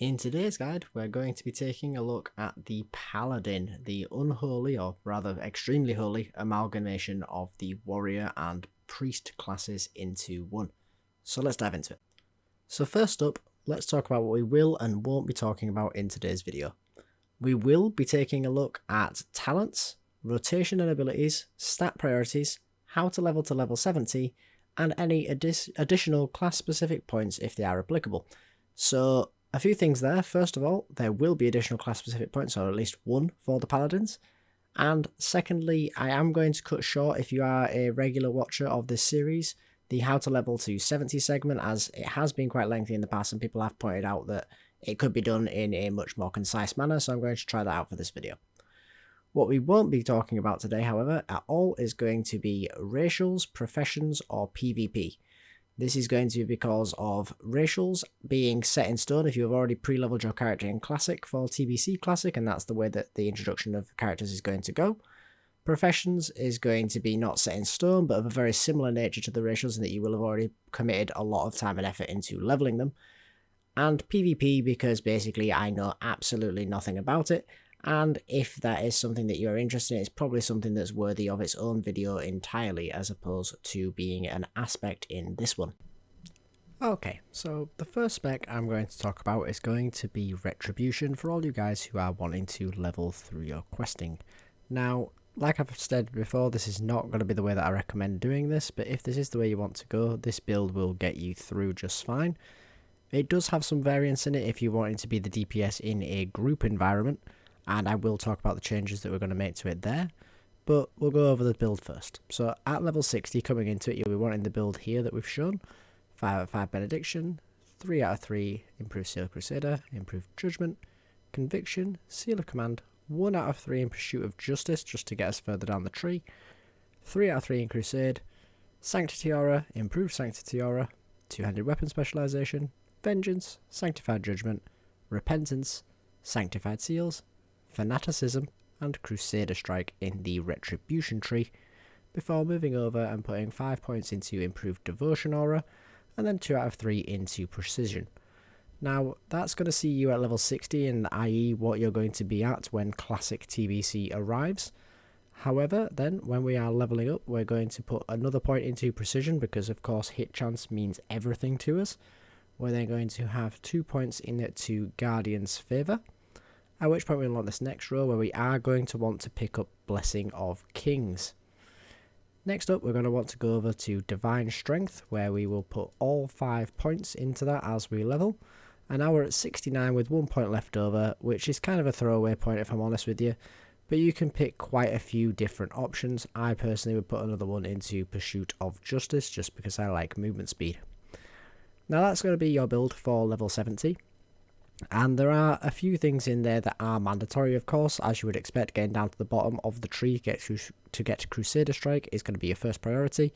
In today's guide, we're going to be taking a look at the Paladin, the unholy, or rather extremely holy, amalgamation of the warrior and priest classes into one. So let's dive into it. So first up, let's talk about what we will and won't be talking about in today's video. We will be taking a look at talents, rotation and abilities, stat priorities, how to level 70, and any additional class-specific points if they are applicable. So a few things there. First of all, there will be additional class-specific points, or at least one for the Paladins. And secondly, I am going to cut short, if you are a regular watcher of this series, the how to level to 70 segment, as it has been quite lengthy in the past and people have pointed out that it could be done in a much more concise manner, so I'm going to try that out for this video. What we won't be talking about today, however, at all is going to be racials, professions, or PvP. This is going to be because of racials being set in stone if you have already pre-leveled your character in Classic for TBC Classic, and that's the way that the introduction of characters is going to go. Professions is going to be not set in stone, but of a very similar nature to the racials in that you will have already committed a lot of time and effort into leveling them. And PvP because basically I know absolutely nothing about it, and if that is something that you're interested in, it's probably something that's worthy of its own video entirely, as opposed to being an aspect in this one. Okay, so the first spec I'm going to talk about is going to be Retribution for all you guys who are wanting to level through your questing. Now, like I've said before, this is not going to be the way that I recommend doing this, but if this is the way you want to go, this build will get you through just fine. It does have some variance in it if you're wanting to be the DPS in a group environment, and I will talk about the changes that we're going to make to it there, but we'll go over the build first. So at level 60 coming into it, you'll be wanting the build here that we've shown. 5 out of 5 Benediction, 3 out of 3 Improved Seal of Crusader, Improved Judgment, Conviction, Seal of Command, 1 out of 3 in Pursuit of Justice just to get us further down the tree, 3 out of 3 in Crusade, Sanctity Aura, Improved Sanctity Aura, Two-Handed Weapon Specialization, Vengeance, Sanctified Judgment, Repentance, Sanctified Seals, Fanaticism, and Crusader Strike in the Retribution tree, before moving over and putting 5 points into Improved Devotion Aura, and then 2 out of 3 into Precision. Now, that's going to see you at level 60, and i.e. what you're going to be at when Classic TBC arrives. However, then, when we are leveling up, we're going to put another point into Precision, because of course hit chance means everything to us. We're then going to have 2 points in it to Guardian's Favour, at which point we unlock this next row where we are going to want to pick up Blessing of Kings. Next up, we're going to want to go over to Divine Strength, where we will put all 5 points into that as we level. And now we're at 69 with 1 point left over, which is kind of a throwaway point if I'm honest with you. But you can pick quite a few different options. I personally would put another one into Pursuit of Justice, just because I like movement speed. Now that's going to be your build for level 70. And there are a few things in there that are mandatory, of course, as you would expect. Getting down to the bottom of the tree to get Crusader Strike is going to be your first priority.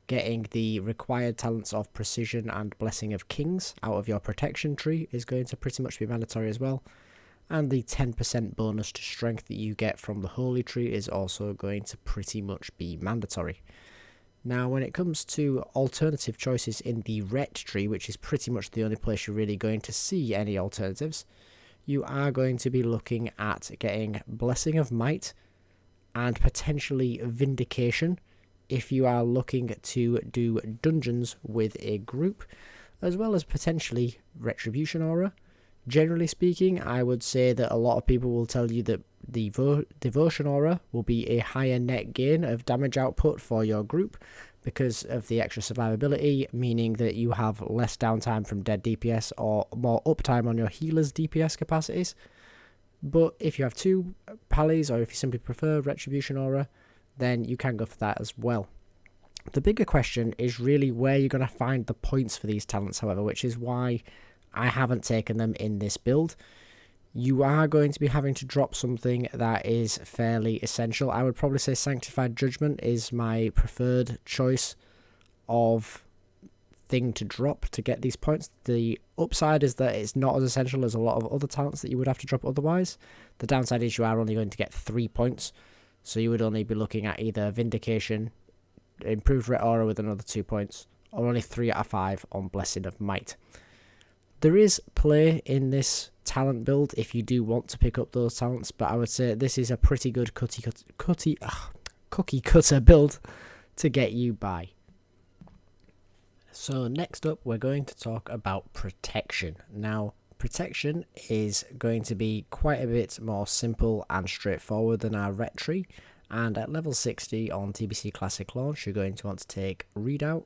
Getting the required talents of Precision and Blessing of Kings out of your protection tree is going to pretty much be mandatory as well. And the 10% bonus to strength that you get from the Holy Tree is also going to pretty much be mandatory. Now, when it comes to alternative choices in the Ret tree, which is pretty much the only place you're really going to see any alternatives, you are going to be looking at getting Blessing of Might and potentially Vindication if you are looking to do dungeons with a group, as well as potentially Retribution Aura. Generally speaking, I would say that a lot of people will tell you that the Devotion Aura will be a higher net gain of damage output for your group because of the extra survivability, meaning that you have less downtime from dead DPS or more uptime on your healer's DPS capacities. But if you have 2 Pallies, or if you simply prefer Retribution Aura, then you can go for that as well. The bigger question is really where you're going to find the points for these talents, however, which is why I haven't taken them in this build. You are going to be having to drop something that is fairly essential. I would probably say Sanctified Judgment is my preferred choice of thing to drop to get these points. The upside is that it's not as essential as a lot of other talents that you would have to drop otherwise. The downside is you are only going to get 3 points, so you would only be looking at either Vindication, Improved Ret Aura with another 2 points, or only 3 out of 5 on Blessing of Might. There is play in this talent build if you do want to pick up those talents, but I would say this is a pretty good cookie cutter build to get you by. So next up, we're going to talk about protection. Now, protection is going to be quite a bit more simple and straightforward than our Retri, and at level 60 on TBC Classic launch, you're going to want to take Readout,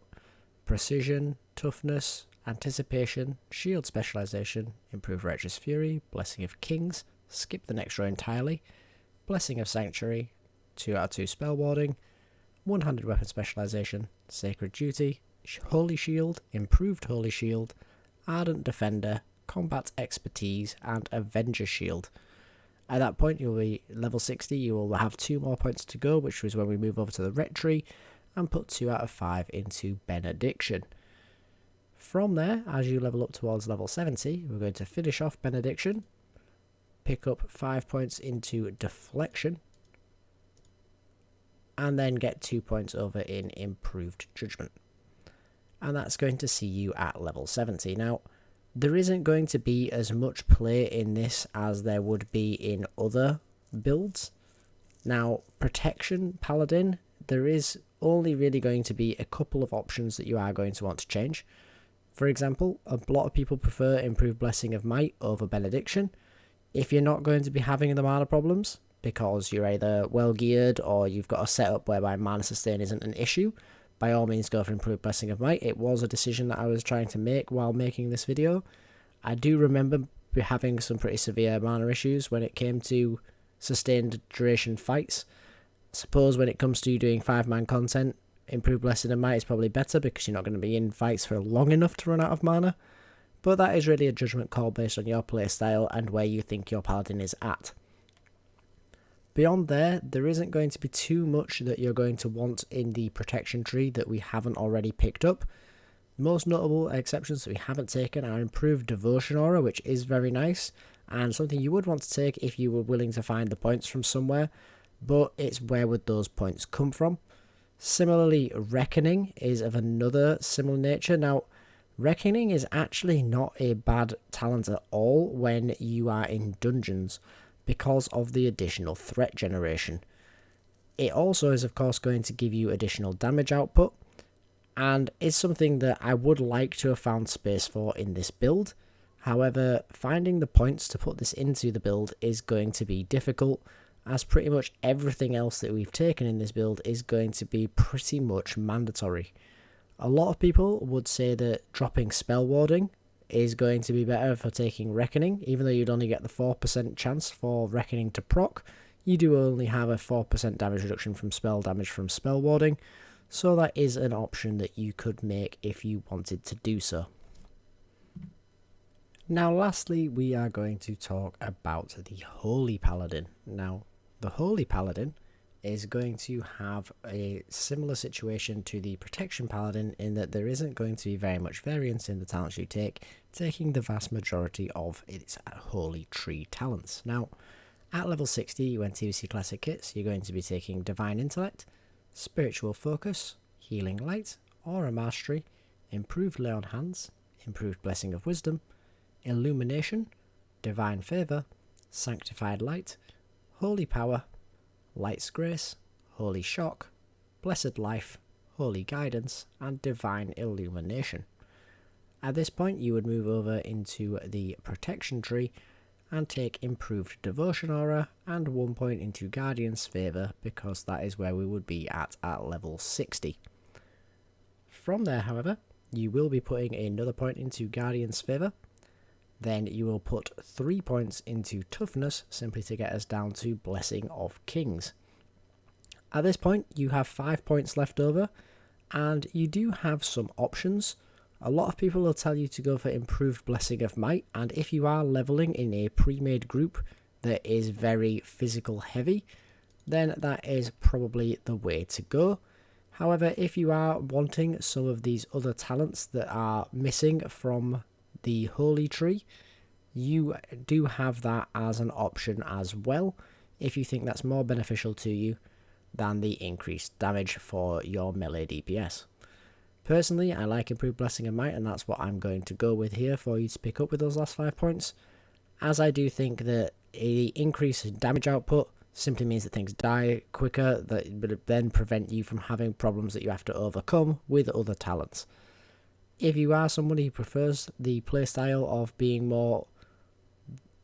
Precision, Toughness, Anticipation, Shield Specialization, Improve Righteous Fury, Blessing of Kings, skip the next row entirely, Blessing of Sanctuary, 2 out of 2 Spell Warding, One-Handed Weapon Specialization, Sacred Duty, Holy Shield, Improved Holy Shield, Ardent Defender, Combat Expertise, and Avenger Shield. At that point, you'll be level 60, you will have 2 more points to go, which is when we move over to the Retri, and put 2 out of 5 into Benediction. From there, as you level up towards level 70, we're going to finish off Benediction, pick up 5 points into Deflection, and then get 2 points over in Improved Judgment. And that's going to see you at level 70. Now, there isn't going to be as much play in this as there would be in other builds. Now, Protection Paladin, there is only really going to be a couple of options that you are going to want to change. For example, a lot of people prefer Improved Blessing of Might over Benediction. If you're not going to be having the mana problems, because you're either well geared or you've got a setup whereby mana sustain isn't an issue, by all means go for Improved Blessing of Might. It was a decision that I was trying to make while making this video. I do remember having some pretty severe mana issues when it came to sustained duration fights. I suppose when it comes to doing 5-man content, Improved Blessing of Might is probably better because you're not going to be in fights for long enough to run out of mana. But that is really a judgment call based on your playstyle and where you think your Paladin is at. Beyond there isn't going to be too much that you're going to want in the protection tree that we haven't already picked up. Most notable exceptions that we haven't taken are Improved Devotion Aura, which is very nice, and something you would want to take if you were willing to find the points from somewhere, but it's where would those points come from? Similarly, Reckoning is of another similar nature. Now, Reckoning is actually not a bad talent at all when you are in dungeons, because of the additional threat generation. It also is of course going to give you additional damage output, and is something that I would like to have found space for in this build. However, finding the points to put this into the build is going to be difficult, as pretty much everything else that we've taken in this build is going to be pretty much mandatory. A lot of people would say that dropping Spell Warding is going to be better for taking Reckoning. Even though you'd only get the 4% chance for Reckoning to proc, you do only have a 4% damage reduction from spell damage from Spell Warding, so that is an option that you could make if you wanted to do so. Now lastly, we are going to talk about the Holy Paladin. Now, the Holy Paladin is going to have a similar situation to the Protection Paladin in that there isn't going to be very much variance in the talents you take, taking the vast majority of its Holy Tree talents. Now, at level 60, when TBC Classic hits, you're going to be taking Divine Intellect, Spiritual Focus, Healing Light, Aura Mastery, Improved Lay on Hands, Improved Blessing of Wisdom, Illumination, Divine Favour, Sanctified Light, Holy Power, Light's Grace, Holy Shock, Blessed Life, Holy Guidance, and Divine Illumination. At this point, you would move over into the Protection tree and take Improved Devotion Aura and 1 point into Guardian's Favour, because that is where we would be at level 60. From there, however, you will be putting another point into Guardian's Favour. Then you will put 3 points into Toughness, simply to get us down to Blessing of Kings. At this point, you have 5 points left over, and you do have some options. A lot of people will tell you to go for Improved Blessing of Might, and if you are leveling in a pre-made group that is very physical heavy, then that is probably the way to go. However, if you are wanting some of these other talents that are missing from the Holy Tree, you do have that as an option as well, if you think that's more beneficial to you than the increased damage for your melee DPS. Personally, I like Improved Blessing and Might, and that's what I'm going to go with here for you to pick up with those last 5 points, as I do think that the increase in damage output simply means that things die quicker, that will then prevent you from having problems that you have to overcome with other talents. If you are somebody who prefers the playstyle of being more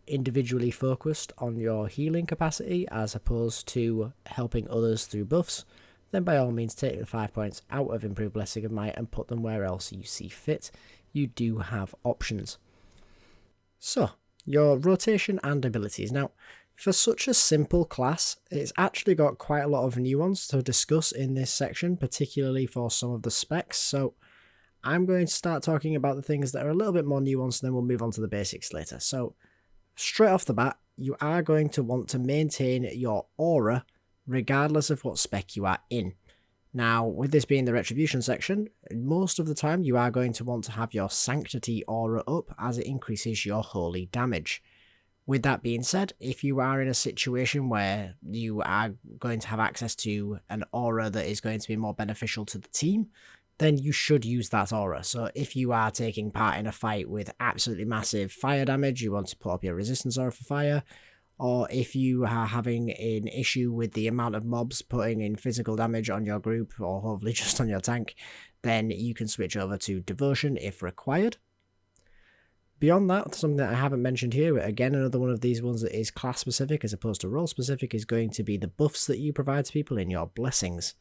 individually focused on your healing capacity as opposed to helping others through buffs, then by all means take the 5 points out of Improved Blessing and Might and put them where else you see fit. You do have options. So, your rotation and abilities. Now, for such a simple class, it's actually got quite a lot of nuance to discuss in this section, particularly for some of the specs. So, I'm going to start talking about the things that are a little bit more nuanced, and then we'll move on to the basics later. So, straight off the bat, you are going to want to maintain your aura regardless of what spec you are in. Now, with this being the Retribution section, most of the time you are going to want to have your Sanctity aura up as it increases your holy damage. With that being said, if you are in a situation where you are going to have access to an aura that is going to be more beneficial to the team, then you should use that aura. So if you are taking part in a fight with absolutely massive fire damage, you want to put up your resistance aura for fire, or if you are having an issue with the amount of mobs putting in physical damage on your group, or hopefully just on your tank, then you can switch over to Devotion if required. Beyond that, something that I haven't mentioned here, again another one of these ones that is class specific as opposed to role specific, is going to be the buffs that you provide to people in your blessings.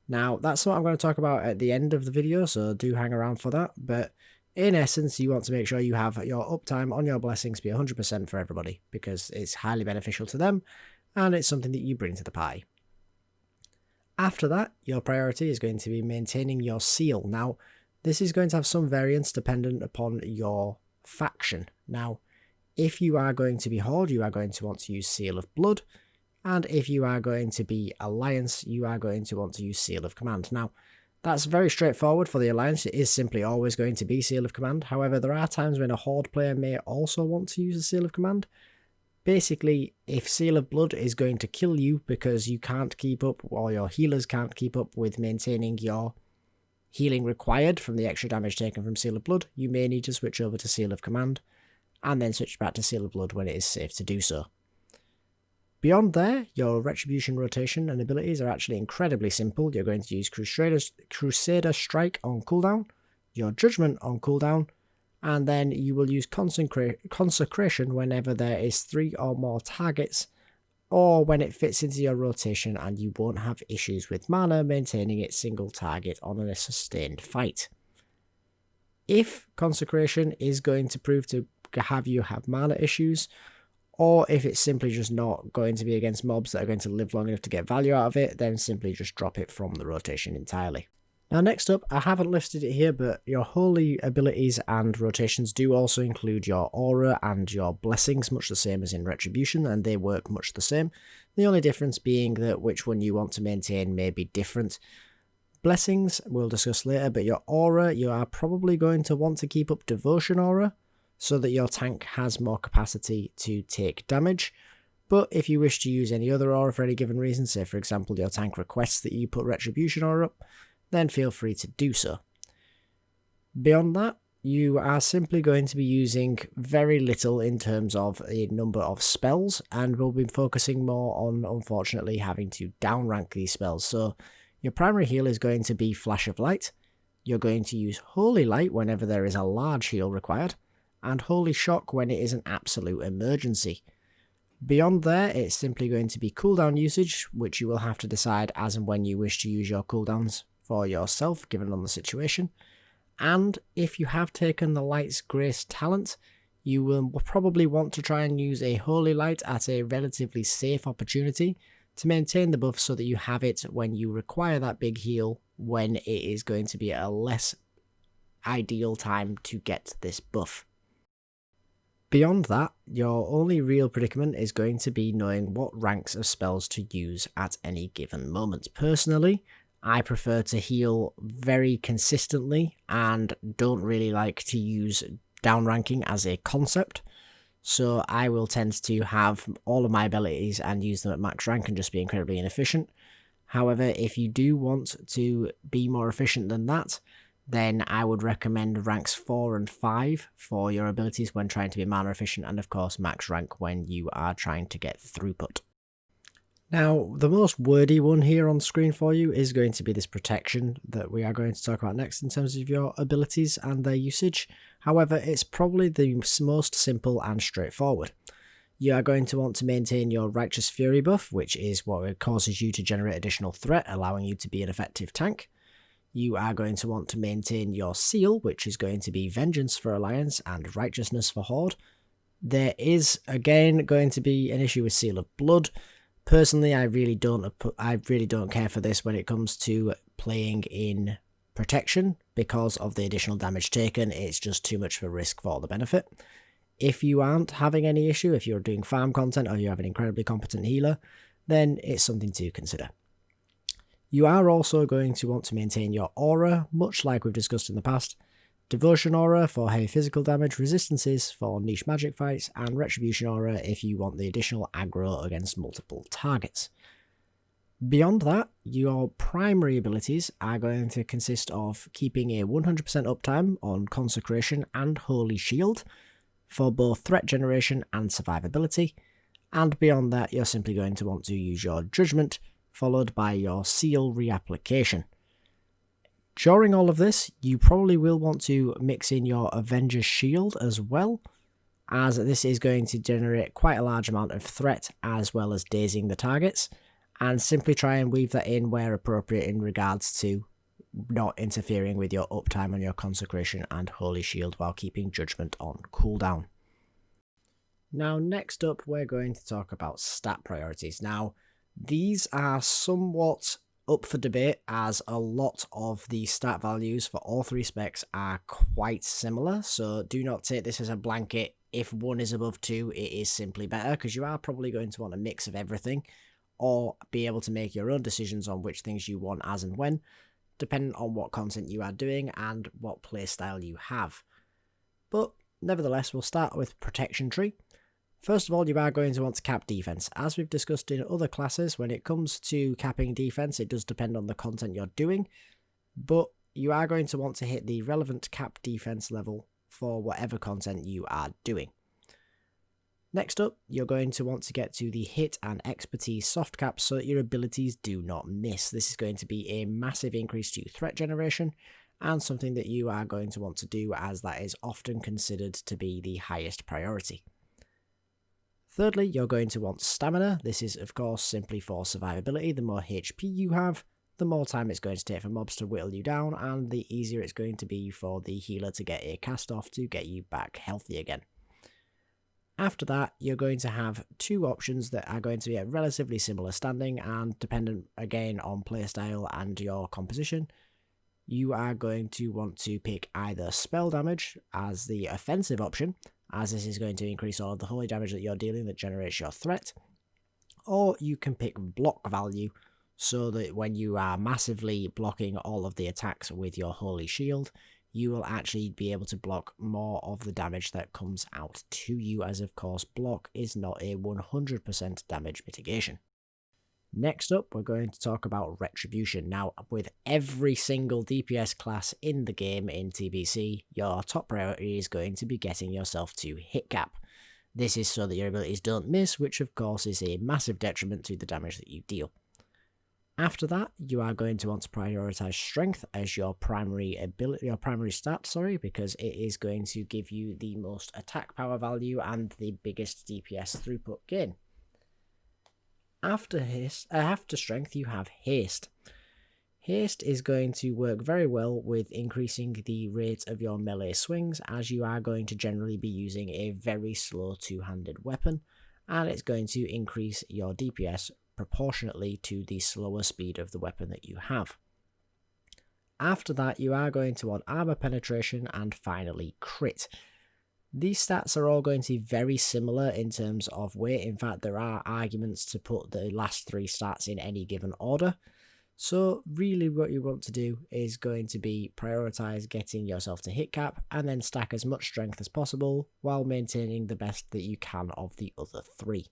Now, that's what I'm going to talk about at the end of the video, so do hang around for that, but in essence, you want to make sure you have your uptime on your blessings be 100% for everybody, because it's highly beneficial to them, and it's something that you bring to the party. After that, your priority is going to be maintaining your seal. Now, this is going to have some variance dependent upon your faction. Now, if you are going to be Horde, you are going to want to use Seal of Blood, and if you are going to be Alliance, you are going to want to use Seal of Command. Now, that's very straightforward for the Alliance. It is simply always going to be Seal of Command. However, there are times when a Horde player may also want to use a Seal of Command. Basically, if Seal of Blood is going to kill you because you can't keep up, or your healers can't keep up with maintaining your healing required from the extra damage taken from Seal of Blood, you may need to switch over to Seal of Command, and then switch back to Seal of Blood when it is safe to do so. Beyond there, your Retribution Rotation and abilities are actually incredibly simple. You're going to use Crusader Strike on cooldown, your Judgment on cooldown, and then you will use Consecration whenever there is 3 or more targets, or when it fits into your rotation and you won't have issues with mana maintaining its single target on a sustained fight. If Consecration is going to prove to have you have mana issues, or if it's simply just not going to be against mobs that are going to live long enough to get value out of it, then simply just drop it from the rotation entirely. Now next up, I haven't listed it here, but your holy abilities and rotations do also include your aura and your blessings, much the same as in Retribution, and they work much the same. The only difference being that which one you want to maintain may be different. Blessings we'll discuss later, but your aura, you are probably going to want to keep up Devotion aura, so that your tank has more capacity to take damage. But if you wish to use any other aura for any given reason, say for example your tank requests that you put Retribution aura up, then feel free to do so. Beyond that, you are simply going to be using very little in terms of a number of spells, and we'll be focusing more on, unfortunately, having to downrank these spells. So your primary heal is going to be Flash of Light. You're going to use Holy Light whenever there is a large heal required, and Holy Shock when it is an absolute emergency. Beyond there, it's simply going to be cooldown usage, which you will have to decide as and when you wish to use your cooldowns for yourself, given on the situation. And if you have taken the Light's Grace talent, you will probably want to try and use a Holy Light at a relatively safe opportunity to maintain the buff so that you have it when you require that big heal, when it is going to be a less ideal time to get this buff. Beyond that, your only real predicament is going to be knowing what ranks of spells to use at any given moment. Personally, I prefer to heal very consistently and don't really like to use downranking as a concept, so I will tend to have all of my abilities and use them at max rank and just be incredibly inefficient. However, if you do want to be more efficient than that, then I would recommend ranks 4 and 5 for your abilities when trying to be mana efficient, and of course max rank when you are trying to get throughput. Now, the most wordy one here on screen for you is going to be this protection that we are going to talk about next in terms of your abilities and their usage. However, it's probably the most simple and straightforward. You are going to want to maintain your Righteous Fury buff, which is what causes you to generate additional threat, allowing you to be an effective tank. You are going to want to maintain your Seal, which is going to be Vengeance for Alliance and Righteousness for Horde. There is, again, going to be an issue with Seal of Blood. Personally, I really don't care for this when it comes to playing in protection because of the additional damage taken. It's just too much of a risk for the benefit. If you aren't having any issue, if you're doing farm content or you have an incredibly competent healer, then it's something to consider. You are also going to want to maintain your aura, much like we've discussed in the past. Devotion aura for heavy physical damage, resistances for niche magic fights, and retribution aura if you want the additional aggro against multiple targets. Beyond that, your primary abilities are going to consist of keeping a 100% uptime on Consecration and Holy Shield for both threat generation and survivability, and beyond that you're simply going to want to use your Judgment, followed by your Seal reapplication. During all of this, you probably will want to mix in your Avenger's Shield as well, as this is going to generate quite a large amount of threat as well as dazing the targets, and simply try and weave that in where appropriate in regards to not interfering with your uptime on your Consecration and Holy Shield while keeping Judgment on cooldown. Now next up we're going to talk about stat priorities. Now these are somewhat up for debate as a lot of the stat values for all three specs are quite similar, so do not take this as a blanket. If one is above 2 it is simply better, because you are probably going to want a mix of everything or be able to make your own decisions on which things you want as and when, depending on what content you are doing and what playstyle you have. But nevertheless, we'll start with protection tree. First of all, you are going to want to cap defense. As we've discussed in other classes, when it comes to capping defense, it does depend on the content you're doing, but you are going to want to hit the relevant cap defense level for whatever content you are doing. Next up, you're going to want to get to the hit and expertise soft caps so that your abilities do not miss. This is going to be a massive increase to threat generation and something that you are going to want to do, as that is often considered to be the highest priority. Thirdly, you're going to want stamina. This is of course simply for survivability. The more HP you have, the more time it's going to take for mobs to whittle you down, and the easier it's going to be for the healer to get a cast off to get you back healthy again. After that, you're going to have two options that are going to be at relatively similar standing, and dependent again on playstyle and your composition, you are going to want to pick either spell damage as the offensive option, as this is going to increase all of the holy damage that you're dealing that generates your threat, or you can pick block value, so that when you are massively blocking all of the attacks with your Holy Shield, you will actually be able to block more of the damage that comes out to you, as of course block is not a 100% damage mitigation. Next up, we're going to talk about Retribution. Now, with every single DPS class in the game in TBC, your top priority is going to be getting yourself to hit cap. This is so that your abilities don't miss, which of course is a massive detriment to the damage that you deal. After that, you are going to want to prioritize strength as your primary stat, because it is going to give you the most attack power value and the biggest DPS throughput gain. After strength, you have haste. Haste is going to work very well with increasing the rate of your melee swings, as you are going to generally be using a very slow two-handed weapon, and it's going to increase your DPS proportionately to the slower speed of the weapon that you have. After that, you are going to want armor penetration and finally crit. These stats are all going to be very similar in terms of weight. In fact, there are arguments to put the last three stats in any given order. So really what you want to do is going to be prioritize getting yourself to hit cap and then stack as much strength as possible while maintaining the best that you can of the other three.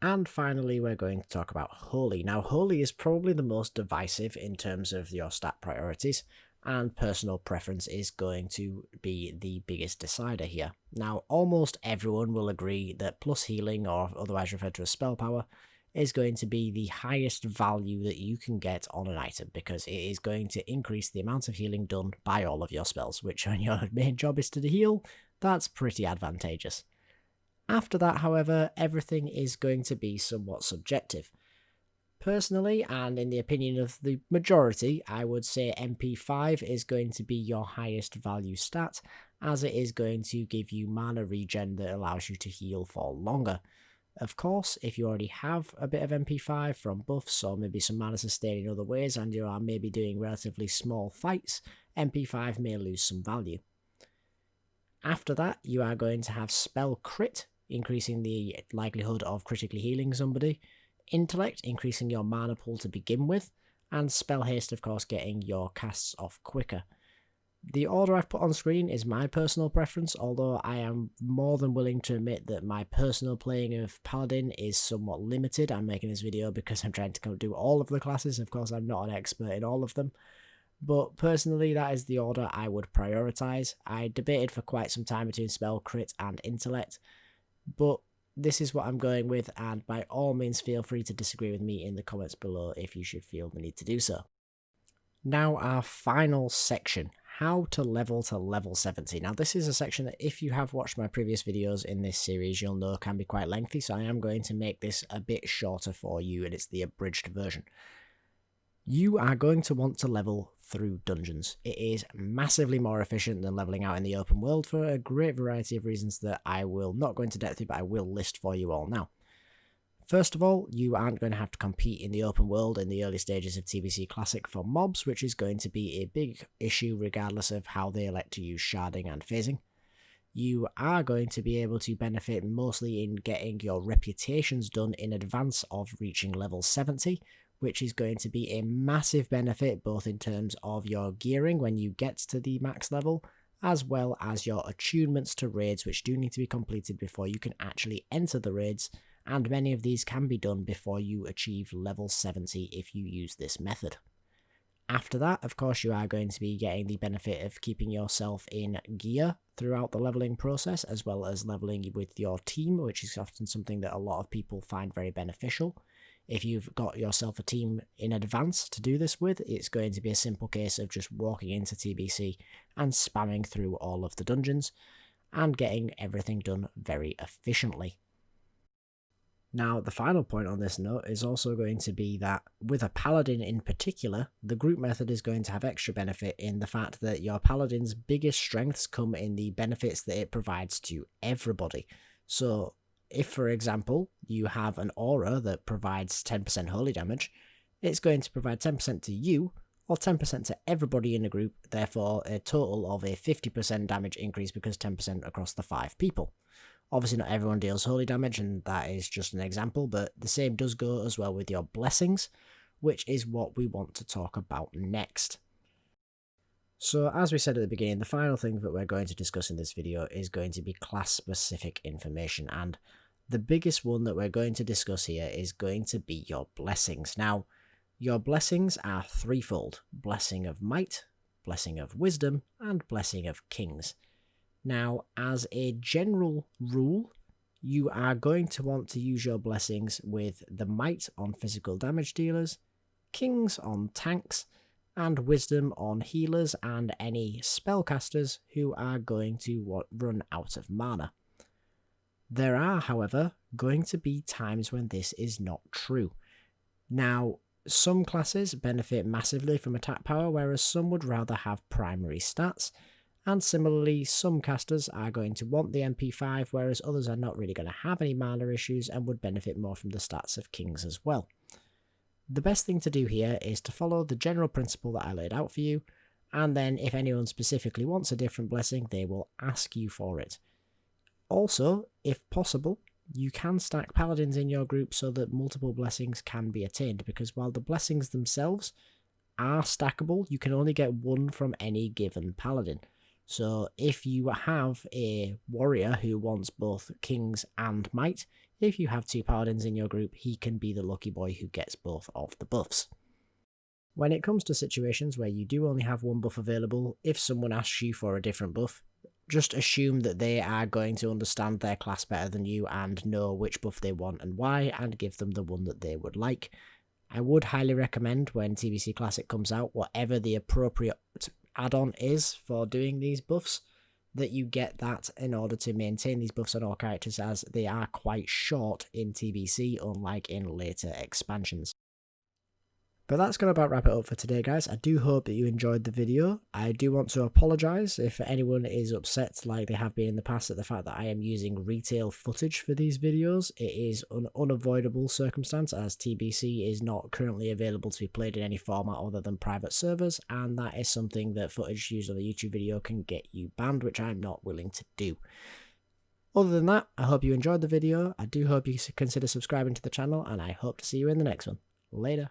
And finally, we're going to talk about Holy. Now, Holy is probably the most divisive in terms of your stat priorities, and personal preference is going to be the biggest decider here. Now, almost everyone will agree that plus healing, or otherwise referred to as spell power, is going to be the highest value that you can get on an item, because it is going to increase the amount of healing done by all of your spells, which when your main job is to heal, that's pretty advantageous. After that, however, everything is going to be somewhat subjective. Personally, and in the opinion of the majority, I would say MP5 is going to be your highest value stat, as it is going to give you mana regen that allows you to heal for longer. Of course, if you already have a bit of MP5 from buffs or maybe some mana sustain in other ways, and you are maybe doing relatively small fights, MP5 may lose some value. After that, you are going to have spell crit, increasing the likelihood of critically healing somebody, intellect, increasing your mana pool to begin with, and spell haste, of course, getting your casts off quicker. The order I've put on screen is my personal preference, although I am more than willing to admit that my personal playing of Paladin is somewhat limited. I'm making this video because I'm trying to do all of the classes. Of course, I'm not an expert in all of them, but personally, that is the order I would prioritise. I debated for quite some time between spell crit and intellect, but this is what I'm going with, and by all means feel free to disagree with me in the comments below if you should feel the need to do so. Now our final section, how to level 70. Now this is a section that if you have watched my previous videos in this series you'll know can be quite lengthy, so I am going to make this a bit shorter for you, and it's the abridged version. You are going to want to level through dungeons. It is massively more efficient than leveling out in the open world for a great variety of reasons that I will not go into depth with, but I will list for you all now. First of all, you aren't going to have to compete in the open world in the early stages of TBC Classic for mobs, which is going to be a big issue regardless of how they elect to use sharding and phasing. You are going to be able to benefit mostly in getting your reputations done in advance of reaching level 70, which is going to be a massive benefit both in terms of your gearing when you get to the max level, as well as your attunements to raids, which do need to be completed before you can actually enter the raids, and many of these can be done before you achieve level 70 if you use this method. After that, of course, you are going to be getting the benefit of keeping yourself in gear throughout the leveling process, as well as leveling with your team, which is often something that a lot of people find very beneficial. If you've got yourself a team in advance to do this with, it's going to be a simple case of just walking into TBC and spamming through all of the dungeons and getting everything done very efficiently. Now, the final point on this note is also going to be that with a Paladin in particular, the group method is going to have extra benefit in the fact that your Paladin's biggest strengths come in the benefits that it provides to everybody. So, if, for example, you have an aura that provides 10% holy damage, it's going to provide 10% to you, or 10% to everybody in the group, therefore a total of a 50% damage increase because 10% across the 5 people. Obviously not everyone deals holy damage, and that is just an example, but the same does go as well with your blessings, which is what we want to talk about next. So as we said at the beginning, the final thing that we're going to discuss in this video is going to be class-specific information, and the biggest one that we're going to discuss here is going to be your blessings. Now, your blessings are threefold: Blessing of Might, Blessing of Wisdom, and Blessing of Kings. Now, as a general rule, you are going to want to use your blessings with the Might on physical damage dealers, Kings on tanks, and Wisdom on healers and any spellcasters who are going to run out of mana. There are, however, going to be times when this is not true. Now, some classes benefit massively from attack power, whereas some would rather have primary stats, and similarly, some casters are going to want the MP5, whereas others are not really going to have any mana issues and would benefit more from the stats of Kings as well. The best thing to do here is to follow the general principle that I laid out for you, and then if anyone specifically wants a different blessing, they will ask you for it. Also, if possible, you can stack paladins in your group so that multiple blessings can be attained, because while the blessings themselves are stackable, you can only get one from any given paladin. So if you have a warrior who wants both Kings and Might, if you have 2 paladins in your group, he can be the lucky boy who gets both of the buffs. When it comes to situations where you do only have one buff available, if someone asks you for a different buff, just assume that they are going to understand their class better than you and know which buff they want and why, and give them the one that they would like. I would highly recommend when TBC Classic comes out, whatever the appropriate add-on is for doing these buffs, that you get that in order to maintain these buffs on all characters, as they are quite short in TBC, unlike in later expansions. But that's going to about wrap it up for today, guys. I do hope that you enjoyed the video. I do want to apologise if anyone is upset, like they have been in the past, at the fact that I am using retail footage for these videos. It is an unavoidable circumstance, as TBC is not currently available to be played in any format other than private servers, and that is something that footage used on a YouTube video can get you banned, which I'm not willing to do. Other than that, I hope you enjoyed the video. I do hope you consider subscribing to the channel, and I hope to see you in the next one. Later.